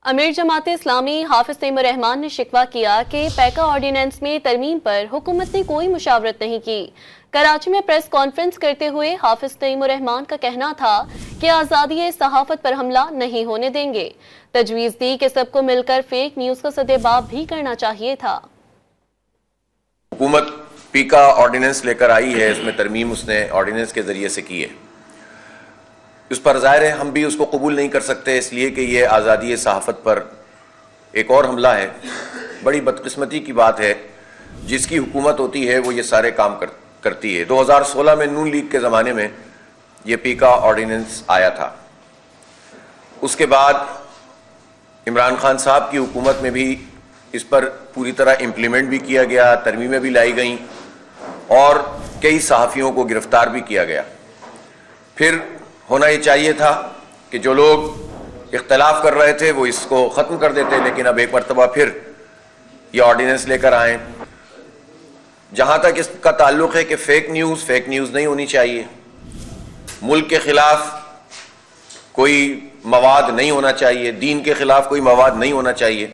امیر جماعت اسلامی حافظ تیم الرحمان نے شکوہ کیا کہ پیکا آرڈیننس میں ترمیم پر حکومت نے کوئی مشاورت نہیں کی۔ کراچی میں پریس کانفرنس کرتے ہوئے حافظ تیم الرحمان کا کہنا تھا کہ آزادی صحافت پر حملہ نہیں ہونے دیں گے۔ تجویز دی کہ سب کو مل کر فیک نیوز کا سدباب بھی کرنا چاہیے تھا۔ حکومت پیکا آرڈیننس لے کر آئی ہے، اس میں ترمیم اس نے آرڈیننس کے ذریعے سے کی ہے۔ اس پر ظاہر ہے ہم بھی اس کو قبول نہیں کر سکتے، اس لیے کہ یہ آزادی صحافت پر ایک اور حملہ ہے۔ بڑی بدقسمتی کی بات ہے، جس کی حکومت ہوتی ہے وہ یہ سارے کام کرتی ہے۔ 2016 میں نون لیگ کے زمانے میں یہ پیکا آرڈیننس آیا تھا، اس کے بعد عمران خان صاحب کی حکومت میں بھی اس پر پوری طرح امپلیمنٹ بھی کیا گیا، ترمیمیں بھی لائی گئیں اور کئی صحافیوں کو گرفتار بھی کیا گیا۔ پھر ہونا یہ چاہیے تھا کہ جو لوگ اختلاف کر رہے تھے وہ اس کو ختم کر دیتے، لیکن اب ایک مرتبہ پھر یہ آرڈیننس لے کر آئیں۔ جہاں تک اس کا تعلق ہے کہ فیک نیوز نہیں ہونی چاہیے، ملک کے خلاف کوئی مواد نہیں ہونا چاہیے، دین کے خلاف کوئی مواد نہیں ہونا چاہیے۔